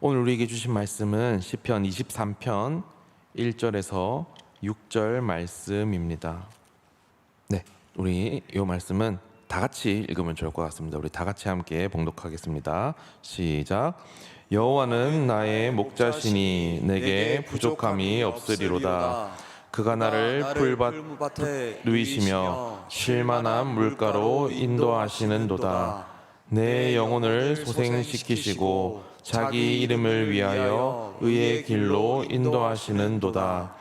오늘 우리에게 주신 말씀은 시편 23편 1절에서 6절 말씀입니다. 네, 우리 이 말씀은 다 같이 읽으면 좋을 것 같습니다. 우리 다 같이 함께 봉독하겠습니다. 시작. 여호와는 나의 목자시니 내게 부족함이 없으리로다. 그가 나를 풀밭에 누이시며 쉴만한 물가로 인도하시는도다. 내 영혼을 소생시키시고 자기 이름을 위하여 의의 길로 인도하시는도다.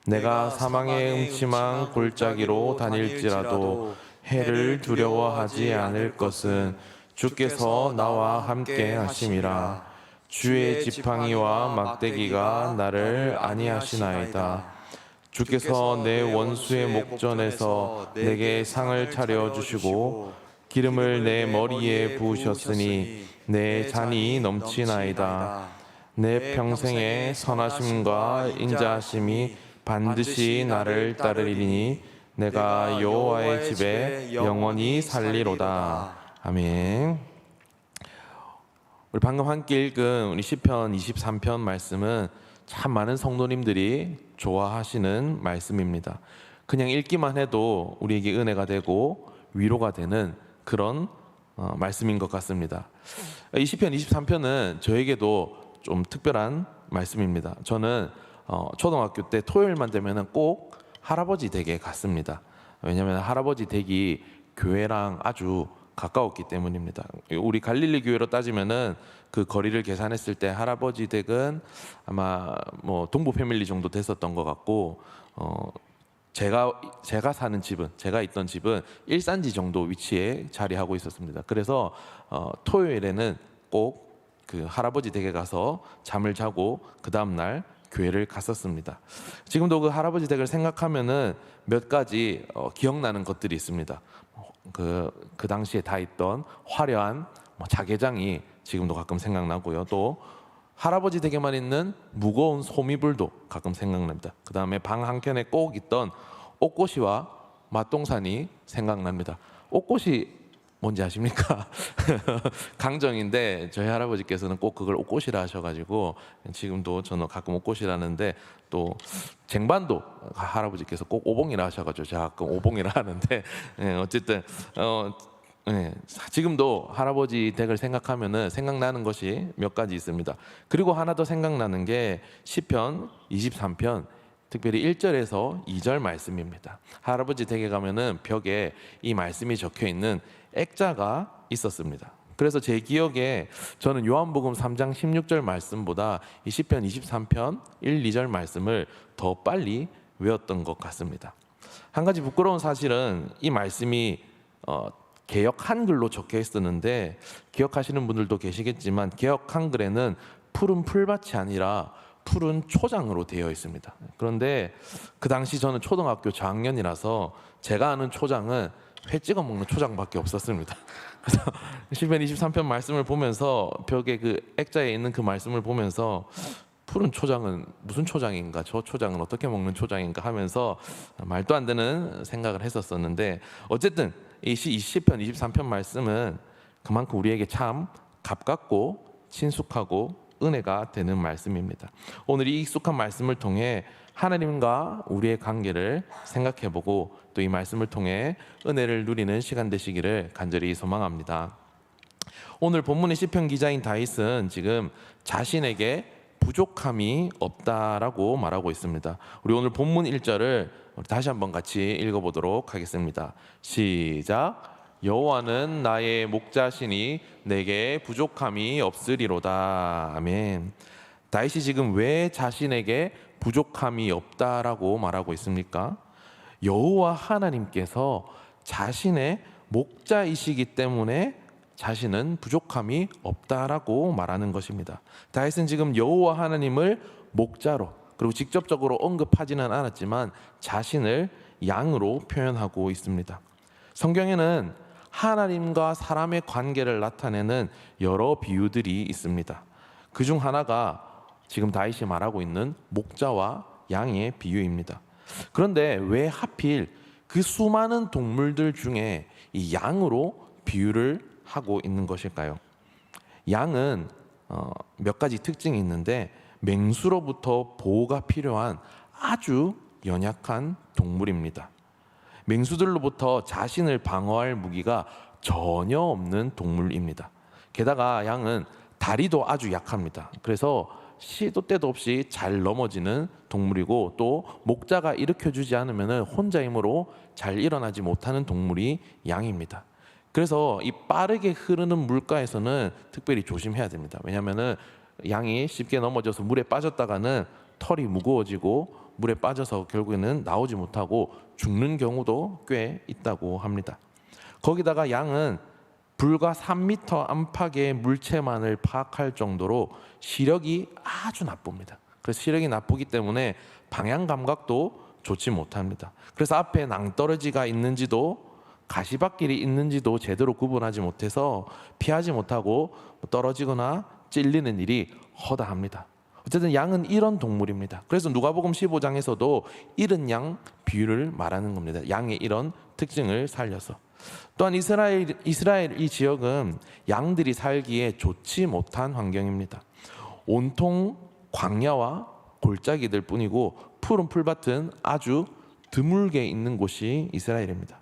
내가 사망의 음침한 골짜기로 다닐지라도 해를 두려워하지 않을 것은 주께서 나와 함께 하심이라. 주의 지팡이와 막대기가 나를 안위하시나이다. 주께서 내 원수의 목전에서 내게 상을 차려주시고 기름을 내 머리에 부으셨으니 내 잔이 넘치나이다. 내 평생의 선하심과 인자하심이 반드시 나를 따르리니 내가 여호와의 집에 영원히 살리로다. 아멘. 우리 방금 함께 읽은 우리 시편 23편 말씀은 참 많은 성도님들이 좋아하시는 말씀입니다. 그냥 읽기만 해도 우리에게 은혜가 되고 위로가 되는 그런 말씀인 것 같습니다. 이 시편 23편은 저에게도 좀 특별한 말씀입니다. 저는 초등학교 때 토요일만 되면 꼭 할아버지 댁에 갔습니다. 왜냐하면 할아버지 댁이 교회랑 아주 가까웠기 때문입니다. 우리 갈릴리 교회로 따지면은 그 거리를 계산했을 때 할아버지 댁은 아마 뭐 동부 패밀리 정도 됐었던 것 같고, 제가 사는 집은, 제가 있던 집은 일산지 정도 위치에 자리하고 있었습니다. 그래서 토요일에는 꼭 그 할아버지 댁에 가서 잠을 자고 그 다음 날 교회를 갔었습니다. 지금도 그 할아버지 댁을 생각하면은 몇 가지 기억나는 것들이 있습니다. 그 당시에 다 있던 화려한 자개장이 지금도 가끔 생각나고요. 또 할아버지 댁에만 있는 무거운 소미불도 가끔 생각납니다. 그 다음에 방 한켠에 꼭 있던 옥고시와 맛동산이 생각납니다. 옥고시 뭔지 아십니까? 강정인데 저희 할아버지께서는 꼭 그걸 옥고시라 하셔가지고 지금도 저는 가끔 옥고시라는데, 또 쟁반도 할아버지께서 꼭 오봉이라 하셔가지고 제가 가끔 오봉이라 하는데, 어쨌든 지금도 할아버지 댁을 생각하면은 생각나는 것이 몇 가지 있습니다. 그리고 하나 더 생각나는 게 시편 23편 특별히 1절에서 2절 말씀입니다. 할아버지 댁에 가면은 벽에 이 말씀이 적혀 있는 액자가 있었습니다. 그래서 제 기억에 저는 요한복음 3장 16절 말씀보다 이 시편 23편 1, 2절 말씀을 더 빨리 외웠던 것 같습니다. 한 가지 부끄러운 사실은 이 말씀이 개역 한글로 적혀 있었는데, 기억하시는 분들도 계시겠지만 개역 한글에는 푸른 풀밭이 아니라 푸른 초장으로 되어 있습니다. 그런데 그 당시 저는 초등학교 저학년이라서 제가 아는 초장은 회 찍어 먹는 초장밖에 없었습니다. 그래서 시편 23편 말씀을 보면서 벽에 그 액자에 있는 그 말씀을 보면서 푸른 초장은 무슨 초장인가, 저 초장은 어떻게 먹는 초장인가 하면서 말도 안 되는 생각을 했었었는데, 어쨌든 이 시편 23편 말씀은 그만큼 우리에게 참 가깝고 친숙하고 은혜가 되는 말씀입니다. 오늘 이 익숙한 말씀을 통해 하나님과 우리의 관계를 생각해보고 또 이 말씀을 통해 은혜를 누리는 시간 되시기를 간절히 소망합니다. 오늘 본문의 시편 기자인 다윗은 지금 자신에게 부족함이 없다라고 말하고 있습니다. 우리 오늘 본문 1절을 다시 한번 같이 읽어보도록 하겠습니다. 시작. 여호와는 나의 목자시니 내게 부족함이 없으리로다. 아멘. 다윗이 지금 왜 자신에게 부족함이 없다라고 말하고 있습니까? 여호와 하나님께서 자신의 목자이시기 때문에 자신은 부족함이 없다라고 말하는 것입니다. 다윗은 지금 여호와 하나님을 목자로, 그리고 직접적으로 언급하지는 않았지만 자신을 양으로 표현하고 있습니다. 성경에는 하나님과 사람의 관계를 나타내는 여러 비유들이 있습니다. 그중 하나가 지금 다윗이 말하고 있는 목자와 양의 비유입니다. 그런데 왜 하필 그 수많은 동물들 중에 이 양으로 비유를 하고 있는 것일까요? 양은 몇 가지 특징이 있는데 맹수로부터 보호가 필요한 아주 연약한 동물입니다. 맹수들로부터 자신을 방어할 무기가 전혀 없는 동물입니다. 게다가 양은 다리도 아주 약합니다. 그래서 시도 때도 없이 잘 넘어지는 동물이고, 또 목자가 일으켜주지 않으면 혼자 힘으로 잘 일어나지 못하는 동물이 양입니다. 그래서 이 빠르게 흐르는 물가에서는 특별히 조심해야 됩니다. 왜냐하면 양이 쉽게 넘어져서 물에 빠졌다가는 털이 무거워지고 물에 빠져서 결국에는 나오지 못하고 죽는 경우도 꽤 있다고 합니다. 거기다가 양은 불과 3m 안팎의 물체만을 파악할 정도로 시력이 아주 나쁩니다. 그래서 시력이 나쁘기 때문에 방향 감각도 좋지 못합니다. 그래서 앞에 낭떠러지가 있는지도 가시밭길이 있는지도 제대로 구분하지 못해서 피하지 못하고 떨어지거나 찔리는 일이 허다합니다. 어쨌든 양은 이런 동물입니다. 그래서 누가복음 15장에서도 이른 양 비유를 말하는 겁니다. 양의 이런 특징을 살려서. 또한 이스라엘 이 지역은 양들이 살기에 좋지 못한 환경입니다. 온통 광야와 골짜기들 뿐이고 푸른 풀밭은 아주 드물게 있는 곳이 이스라엘입니다.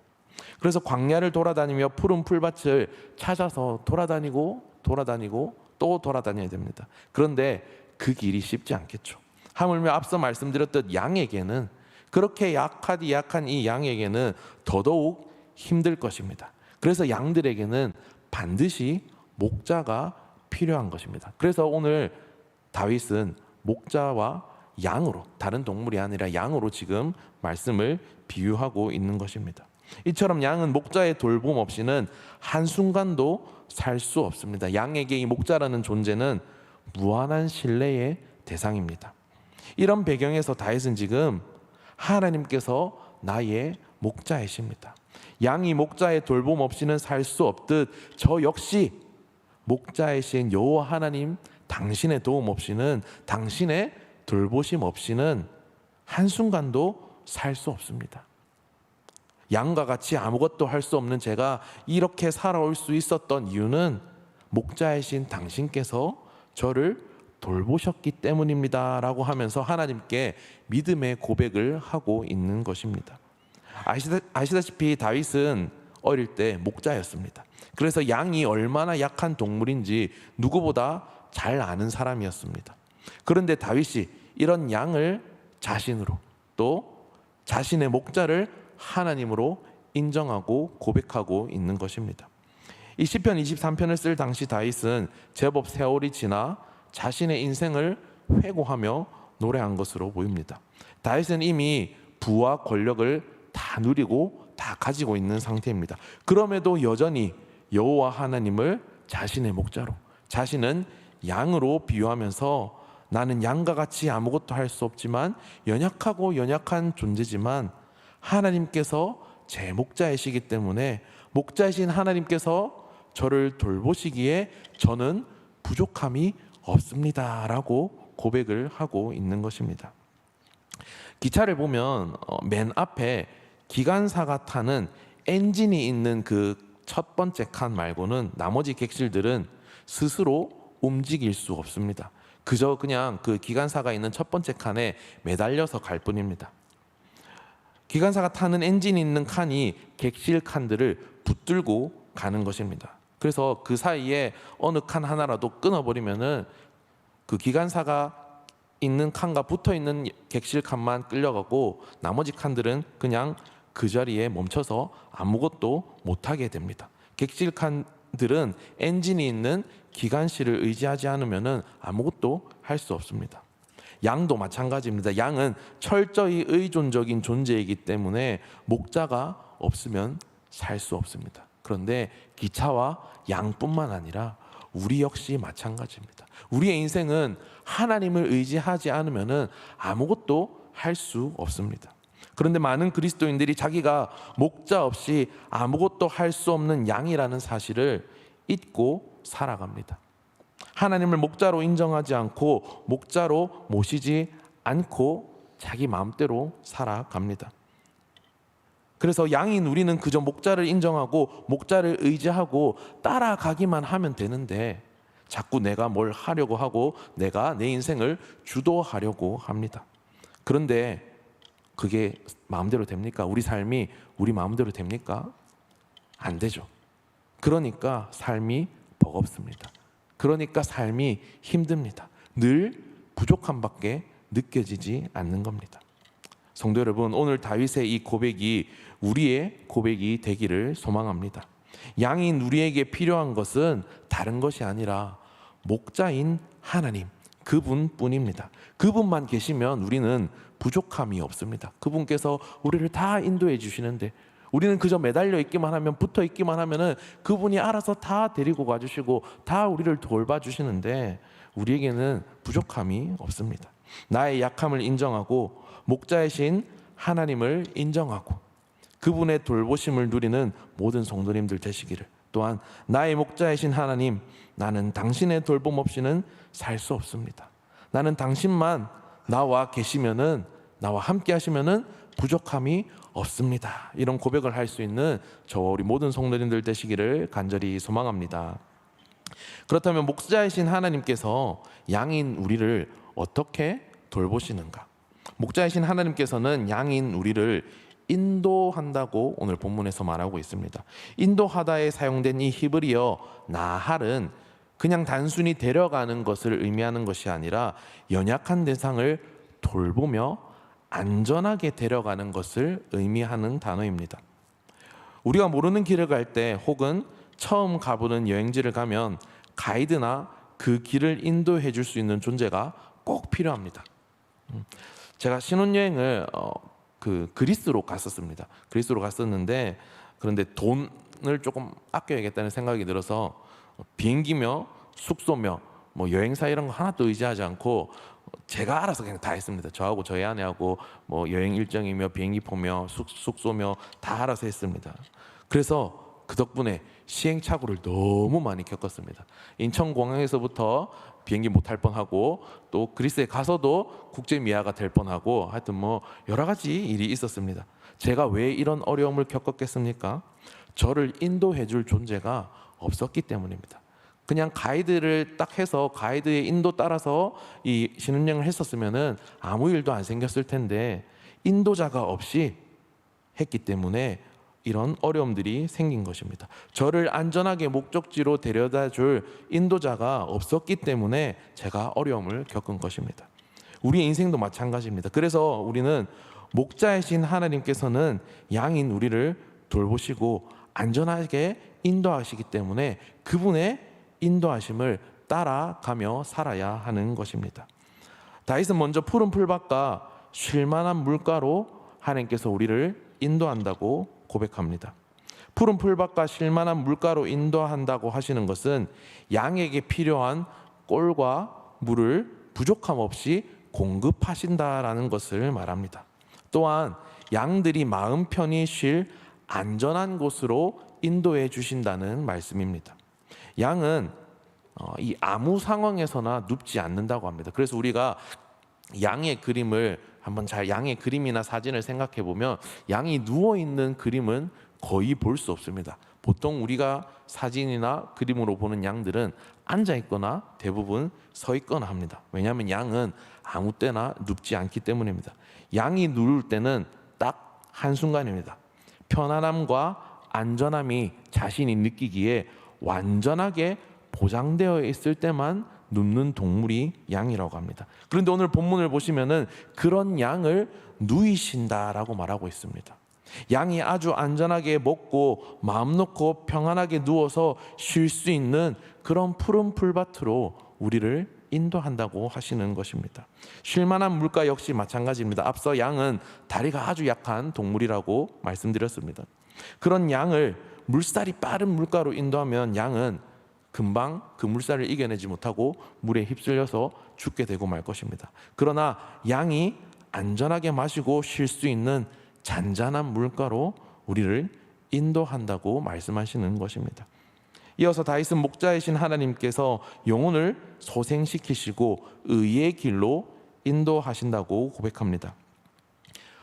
그래서 광야를 돌아다니며 푸른 풀밭을 찾아서 돌아다니고 또 돌아다녀야 됩니다. 그런데 그 길이 쉽지 않겠죠. 하물며 앞서 말씀드렸던 양에게는, 그렇게 약한 이 양에게는 더더욱 힘들 것입니다. 그래서 양들에게는 반드시 목자가 필요한 것입니다. 그래서 오늘 다윗은 목자와 양으로, 다른 동물이 아니라 양으로 지금 말씀을 비유하고 있는 것입니다. 이처럼 양은 목자의 돌봄 없이는 한순간도 살 수 없습니다. 양에게 이 목자라는 존재는 무한한 신뢰의 대상입니다. 이런 배경에서 다윗은 지금 하나님께서 나의 목자이십니다. 양이 목자의 돌봄 없이는 살 수 없듯 저 역시 목자이신 여호와 하나님 당신의 도움 없이는, 당신의 돌보심 없이는 한순간도 살 수 없습니다. 양과 같이 아무것도 할 수 없는 제가 이렇게 살아올 수 있었던 이유는 목자이신 당신께서 저를 돌보셨기 때문입니다 라고 하면서 하나님께 믿음의 고백을 하고 있는 것입니다. 아시다시피 다윗은 어릴 때 목자였습니다. 그래서 양이 얼마나 약한 동물인지 누구보다 잘 아는 사람이었습니다. 그런데 다윗이 이런 양을 자신으로, 또 자신의 목자를 하나님으로 인정하고 고백하고 있는 것입니다. 이 시편 23편을 쓸 당시 다윗은 제법 세월이 지나 자신의 인생을 회고하며 노래한 것으로 보입니다. 다윗은 이미 부와 권력을 다 누리고 다 가지고 있는 상태입니다. 그럼에도 여전히 여호와 하나님을 자신의 목자로, 자신은 양으로 비유하면서 나는 양과 같이 아무것도 할 수 없지만 연약하고 연약한 존재지만 하나님께서 제 목자이시기 때문에 목자이신 하나님께서 저를 돌보시기에 저는 부족함이 없습니다 라고 고백을 하고 있는 것입니다. 기차를 보면 맨 앞에 기관사가 타는 엔진이 있는 그 첫 번째 칸 말고는 나머지 객실들은 스스로 움직일 수 없습니다. 그저 그냥 그 기관사가 있는 첫 번째 칸에 매달려서 갈 뿐입니다. 기관사가 타는 엔진이 있는 칸이 객실 칸들을 붙들고 가는 것입니다. 그래서 그 사이에 어느 칸 하나라도 끊어버리면은 그 기관사가 있는 칸과 붙어있는 객실 칸만 끌려가고 나머지 칸들은 그냥 그 자리에 멈춰서 아무것도 못하게 됩니다. 객실 칸들은 엔진이 있는 기관실을 의지하지 않으면 아무것도 할 수 없습니다. 양도 마찬가지입니다. 양은 철저히 의존적인 존재이기 때문에 목자가 없으면 살 수 없습니다. 그런데 기차와 양뿐만 아니라 우리 역시 마찬가지입니다. 우리의 인생은 하나님을 의지하지 않으면 아무것도 할 수 없습니다. 그런데 많은 그리스도인들이 자기가 목자 없이 아무것도 할 수 없는 양이라는 사실을 잊고 살아갑니다. 하나님을 목자로 인정하지 않고 목자로 모시지 않고 자기 마음대로 살아갑니다. 그래서 양인 우리는 그저 목자를 인정하고 목자를 의지하고 따라가기만 하면 되는데 자꾸 내가 뭘 하려고 하고 내가 내 인생을 주도하려고 합니다. 그런데 그게 마음대로 됩니까? 우리 삶이 우리 마음대로 됩니까? 안 되죠. 그러니까 삶이 버겁습니다. 그러니까 삶이 힘듭니다. 늘 부족함밖에 느껴지지 않는 겁니다. 성도 여러분, 오늘 다윗의 이 고백이 우리의 고백이 되기를 소망합니다. 양인 우리에게 필요한 것은 다른 것이 아니라 목자인 하나님, 그분뿐입니다. 그분만 계시면 우리는 부족함이 없습니다. 그분께서 우리를 다 인도해 주시는데 우리는 그저 매달려 있기만 하면, 붙어 있기만 하면은 그분이 알아서 다 데리고 가주시고 다 우리를 돌봐주시는데 우리에게는 부족함이 없습니다. 나의 약함을 인정하고 목자이신 하나님을 인정하고 그분의 돌보심을 누리는 모든 성도님들 되시기를, 또한 나의 목자이신 하나님, 나는 당신의 돌봄 없이는 살 수 없습니다. 나는 당신만 나와 계시면은, 나와 함께 하시면은 부족함이 없습니다. 이런 고백을 할 수 있는 저와 우리 모든 성도님들 되시기를 간절히 소망합니다. 그렇다면 목자이신 하나님께서 양인 우리를 어떻게 돌보시는가? 목자이신 하나님께서는 양인 우리를 인도한다고 오늘 본문에서 말하고 있습니다. 인도하다에 사용된 이 히브리어 나할은 그냥 단순히 데려가는 것을 의미하는 것이 아니라 연약한 대상을 돌보며 안전하게 데려가는 것을 의미하는 단어입니다. 우리가 모르는 길을 갈 때 혹은 처음 가보는 여행지를 가면 가이드나 그 길을 인도해 줄 수 있는 존재가 꼭 필요합니다. 제가 신혼여행을 그리스로 갔었습니다. 그리스로 갔었는데, 그런데 돈을 조금 아껴야겠다는 생각이 들어서 비행기며 숙소며 뭐 여행사 이런 거 하나도 의지하지 않고 제가 알아서 그냥 다 했습니다. 저하고 저희 아내하고 뭐 여행 일정이며 비행기표며 숙소며 다 알아서 했습니다. 그래서 그 덕분에 시행착오를 너무 많이 겪었습니다. 인천공항에서부터 비행기 못 탈 뻔하고 또 그리스에 가서도 국제 미아가 될 뻔하고 하여튼 뭐 여러 가지 일이 있었습니다. 제가 왜 이런 어려움을 겪었겠습니까? 저를 인도해 줄 존재가 없었기 때문입니다. 그냥 가이드를 딱 해서 가이드의 인도 따라서 이 신혼여행을 했었으면은 아무 일도 안 생겼을 텐데 인도자가 없이 했기 때문에 이런 어려움들이 생긴 것입니다. 저를 안전하게 목적지로 데려다 줄 인도자가 없었기 때문에 제가 어려움을 겪은 것입니다. 우리의 인생도 마찬가지입니다. 그래서 우리는 목자이신 하나님께서는 양인 우리를 돌보시고 안전하게 인도하시기 때문에 그분의 인도하심을 따라가며 살아야 하는 것입니다. 다윗은 먼저 푸른 풀밭과 쉴만한 물가로 하나님께서 우리를 인도한다고 고백합니다. 푸른 풀밭과 쉴만한 물가로 인도한다고 하시는 것은 양에게 필요한 꼴과 물을 부족함 없이 공급하신다라는 것을 말합니다. 또한 양들이 마음 편히 쉴 안전한 곳으로 인도해 주신다는 말씀입니다. 양은 이 아무 상황에서나 눕지 않는다고 합니다. 그래서 우리가 양의 그림을 한번 양의 그림이나 사진을 생각해 보면 양이 누워 있는 그림은 거의 볼 수 없습니다. 보통 우리가 사진이나 그림으로 보는 양들은 앉아 있거나 대부분 서 있거나 합니다. 왜냐하면 양은 아무 때나 눕지 않기 때문입니다. 양이 누울 때는 딱 한순간입니다. 편안함과 안전함이 자신이 느끼기에 완전하게 보장되어 있을 때만 눕는 동물이 양이라고 합니다. 그런데 오늘 본문을 보시면은 그런 양을 누이신다라고 말하고 있습니다. 양이 아주 안전하게 먹고 마음 놓고 평안하게 누워서 쉴 수 있는 그런 푸른 풀밭으로 우리를 인도한다고 하시는 것입니다. 쉴만한 물가 역시 마찬가지입니다. 앞서 양은 다리가 아주 약한 동물이라고 말씀드렸습니다. 그런 양을 물살이 빠른 물가로 인도하면 양은 금방 그 물살을 이겨내지 못하고 물에 휩쓸려서 죽게 되고 말 것입니다. 그러나 양이 안전하게 마시고 쉴 수 있는 잔잔한 물가로 우리를 인도한다고 말씀하시는 것입니다. 이어서 다윗은 목자이신 하나님께서 영혼을 소생시키시고 의의 길로 인도하신다고 고백합니다.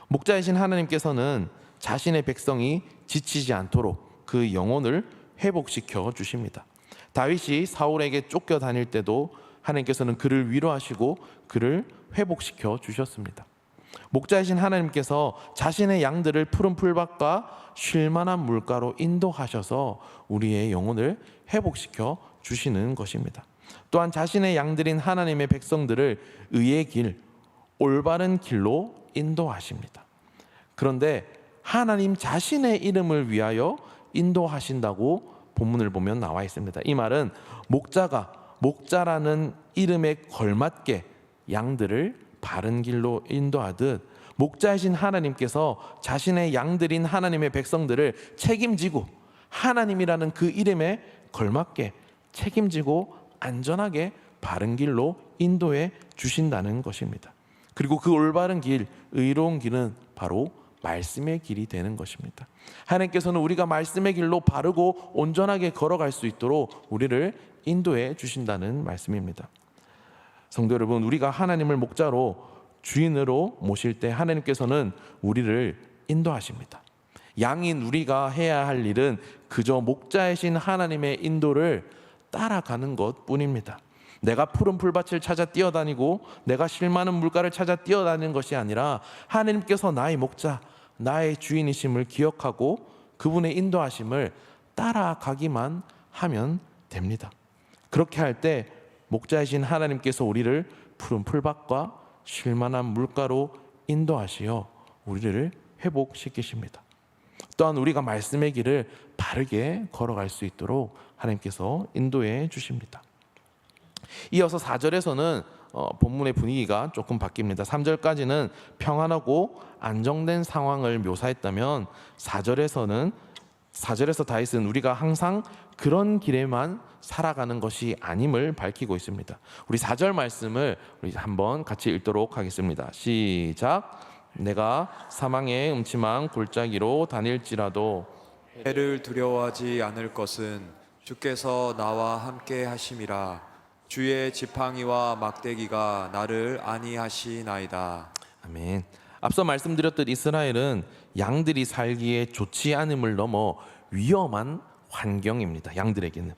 목자이신 하나님께서는 자신의 백성이 지치지 않도록 그 영혼을 회복시켜 주십니다. 다윗이 사울에게 쫓겨 다닐 때도 하나님께서는 그를 위로하시고 그를 회복시켜 주셨습니다. 목자이신 하나님께서 자신의 양들을 푸른 풀밭과 쉴만한 물가로 인도하셔서 우리의 영혼을 회복시켜 주시는 것입니다. 또한 자신의 양들인 하나님의 백성들을 의의 길, 올바른 길로 인도하십니다. 그런데 하나님 자신의 이름을 위하여 인도하신다고 본문을 보면 나와 있습니다. 이 말은 목자가 목자라는 이름에 걸맞게 양들을 바른 길로 인도하듯 목자이신 하나님께서 자신의 양들인 하나님의 백성들을 책임지고 하나님이라는 그 이름에 걸맞게 책임지고 안전하게 바른 길로 인도해 주신다는 것입니다. 그리고 그 올바른 길, 의로운 길은 바로 말씀의 길이 되는 것입니다. 하나님께서는 우리가 말씀의 길로 바르고 온전하게 걸어갈 수 있도록 우리를 인도해 주신다는 말씀입니다. 성도 여러분, 우리가 하나님을 목자로 주인으로 모실 때 하나님께서는 우리를 인도하십니다. 양인 우리가 해야 할 일은 그저 목자이신 하나님의 인도를 따라가는 것 뿐입니다. 내가 푸른 풀밭을 찾아 뛰어다니고 내가 쉴만한 물가를 찾아 뛰어다니는 것이 아니라 하나님께서 나의 목자, 나의 주인이심을 기억하고 그분의 인도하심을 따라가기만 하면 됩니다. 그렇게 할 때 목자이신 하나님께서 우리를 푸른 풀밭과 쉴만한 물가로 인도하시어 우리를 회복시키십니다. 또한 우리가 말씀의 길을 바르게 걸어갈 수 있도록 하나님께서 인도해 주십니다. 이어서 4절에서는 본문의 분위기가 조금 바뀝니다. 3절까지는 평안하고 안정된 상황을 묘사했다면 4절에서 다윗은 우리가 항상 그런 길에만 살아가는 것이 아님을 밝히고 있습니다. 우리 4절 말씀을 우리 한번 같이 읽도록 하겠습니다. 시작. 내가 사망의 음침한 골짜기로 다닐지라도 해를 두려워하지 않을 것은 주께서 나와 함께 하심이라. 주의 지팡이와 막대기가 나를 안위하시나이다. 아멘. 앞서 말씀드렸듯 이스라엘은 양들이 살기에 좋지 않음을 넘어 위험한 환경입니다. 양들에게는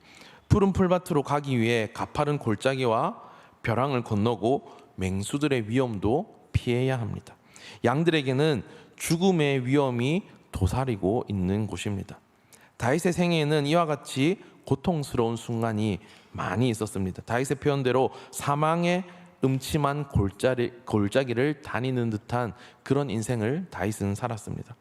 푸른 풀밭으로 가기 위해 가파른 골짜기와 벼랑을 건너고 맹수들의 위험도 피해야 합니다. 양들에게는 죽음의 위험이 도사리고 있는 곳입니다. 다윗의 생애에는 이와 같이 고통스러운 순간이 많이 있었습니다. 다윗의 표현대로 사망의 음침한 골짜기를 다니는 듯한 그런 인생을 다윗은 살았습니다.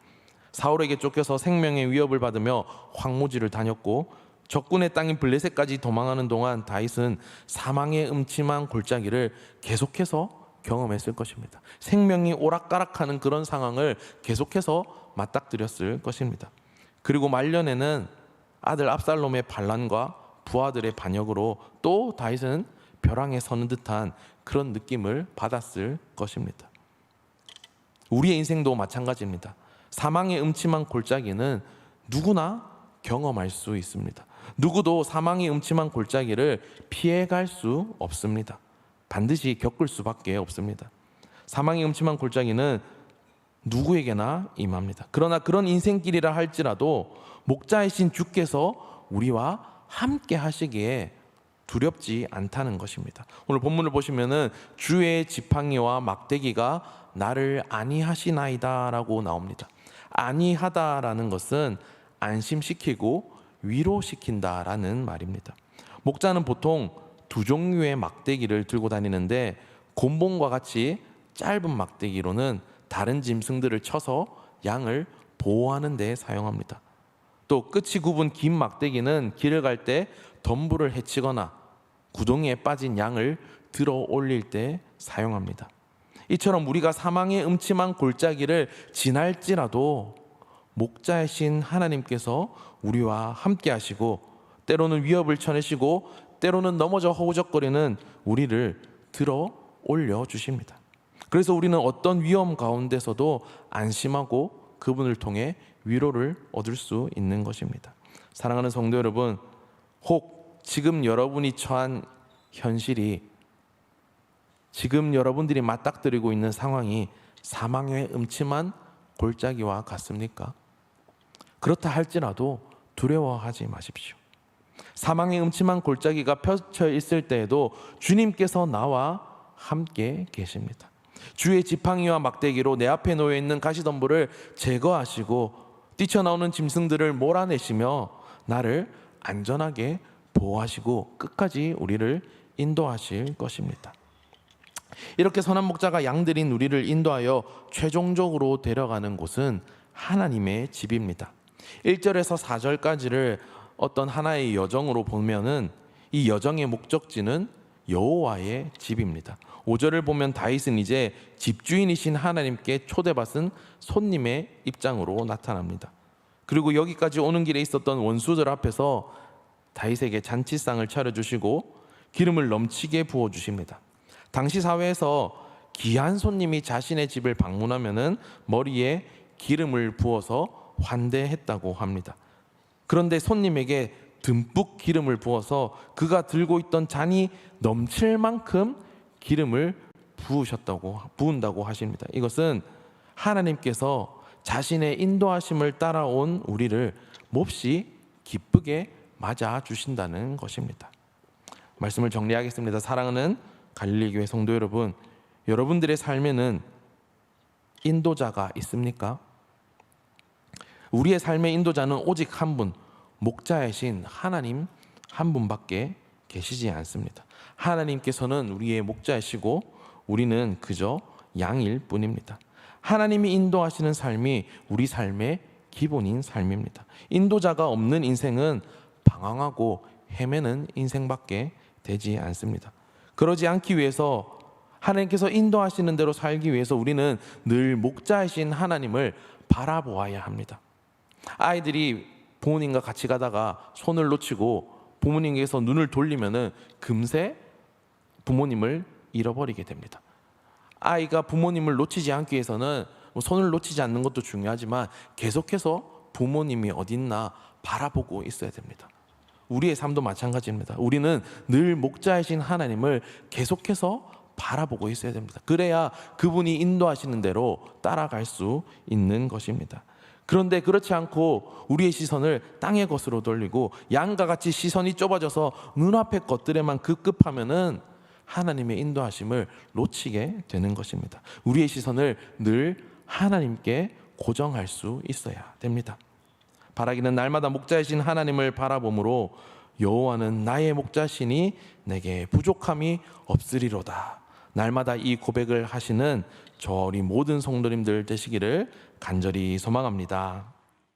사울에게 쫓겨서 생명의 위협을 받으며 황무지를 다녔고 적군의 땅인 블레셋까지 도망하는 동안 다윗은 사망의 음침한 골짜기를 계속해서 경험했을 것입니다. 생명이 오락가락하는 그런 상황을 계속해서 맞닥뜨렸을 것입니다. 그리고 말년에는 아들 압살롬의 반란과 부하들의 반역으로 또 다윗은 벼랑에 서는 듯한 그런 느낌을 받았을 것입니다. 우리의 인생도 마찬가지입니다. 사망의 음침한 골짜기는 누구나 경험할 수 있습니다. 누구도 사망의 음침한 골짜기를 피해갈 수 없습니다. 반드시 겪을 수밖에 없습니다. 사망의 음침한 골짜기는 누구에게나 임합니다. 그러나 그런 인생길이라 할지라도 목자이신 주께서 우리와 함께 하시기에 두렵지 않다는 것입니다. 오늘 본문을 보시면은 주의 지팡이와 막대기가 나를 안위하시나이다 라고 나옵니다. 안위하다라는 것은 안심시키고 위로시킨다라는 말입니다. 목자는 보통 두 종류의 막대기를 들고 다니는데 곤봉과 같이 짧은 막대기로는 다른 짐승들을 쳐서 양을 보호하는 데 사용합니다. 또 끝이 굽은 긴 막대기는 길을 갈 때 덤불을 해치거나 구덩이에 빠진 양을 들어 올릴 때 사용합니다. 이처럼 우리가 사망의 음침한 골짜기를 지날지라도 목자이신 하나님께서 우리와 함께 하시고 때로는 위협을 쳐내시고 때로는 넘어져 허우적거리는 우리를 들어 올려 주십니다. 그래서 우리는 어떤 위험 가운데서도 안심하고 그분을 통해 위로를 얻을 수 있는 것입니다. 사랑하는 성도 여러분, 혹 지금 여러분이 처한 현실이, 지금 여러분들이 맞닥뜨리고 있는 상황이 사망의 음침한 골짜기와 같습니까? 그렇다 할지라도 두려워하지 마십시오. 사망의 음침한 골짜기가 펼쳐 있을 때에도 주님께서 나와 함께 계십니다. 주의 지팡이와 막대기로 내 앞에 놓여 있는 가시덤불을 제거하시고 뛰쳐나오는 짐승들을 몰아내시며 나를 안전하게 보호하시고 끝까지 우리를 인도하실 것입니다. 이렇게 선한 목자가 양들인 우리를 인도하여 최종적으로 데려가는 곳은 하나님의 집입니다. 1절에서 4절까지를 어떤 하나의 여정으로 보면은 이 여정의 목적지는 여호와의 집입니다. 5절을 보면 다윗은 이제 집주인이신 하나님께 초대받은 손님의 입장으로 나타납니다. 그리고 여기까지 오는 길에 있었던 원수들 앞에서 다윗에게 잔치상을 차려주시고 기름을 넘치게 부어주십니다. 당시 사회에서 귀한 손님이 자신의 집을 방문하면은 머리에 기름을 부어서 환대했다고 합니다. 그런데 손님에게 듬뿍 기름을 부어서 그가 들고 있던 잔이 넘칠 만큼 기름을 부은다고 하십니다. 이것은 하나님께서 자신의 인도하심을 따라온 우리를 몹시 기쁘게 맞아 주신다는 것입니다. 말씀을 정리하겠습니다. 사랑하는 갈릴리교회 성도 여러분, 여러분들의 삶에는 인도자가 있습니까? 우리의 삶의 인도자는 오직 한 분, 목자이신 하나님 한 분밖에 계시지 않습니다. 하나님께서는 우리의 목자이시고 우리는 그저 양일 뿐입니다. 하나님이 인도하시는 삶이 우리 삶의 기본인 삶입니다. 인도자가 없는 인생은 방황하고 헤매는 인생밖에 되지 않습니다. 그러지 않기 위해서 하나님께서 인도하시는 대로 살기 위해서 우리는 늘 목자이신 하나님을 바라보아야 합니다. 아이들이 부모님과 같이 가다가 손을 놓치고 부모님께서 눈을 돌리면은 금세 부모님을 잃어버리게 됩니다. 아이가 부모님을 놓치지 않기 위해서는 손을 놓치지 않는 것도 중요하지만 계속해서 부모님이 어딨나 바라보고 있어야 됩니다. 우리의 삶도 마찬가지입니다. 우리는 늘 목자이신 하나님을 계속해서 바라보고 있어야 됩니다. 그래야 그분이 인도하시는 대로 따라갈 수 있는 것입니다. 그런데 그렇지 않고 우리의 시선을 땅의 것으로 돌리고 양과 같이 시선이 좁아져서 눈앞의 것들에만 급급하면은 하나님의 인도하심을 놓치게 되는 것입니다. 우리의 시선을 늘 하나님께 고정할 수 있어야 됩니다. 바라기는 날마다 목자이신 하나님을 바라보므로 여호와는 나의 목자시니 내게 부족함이 없으리로다. 날마다 이 고백을 하시는 저희 모든 성도님들 되시기를 간절히 소망합니다.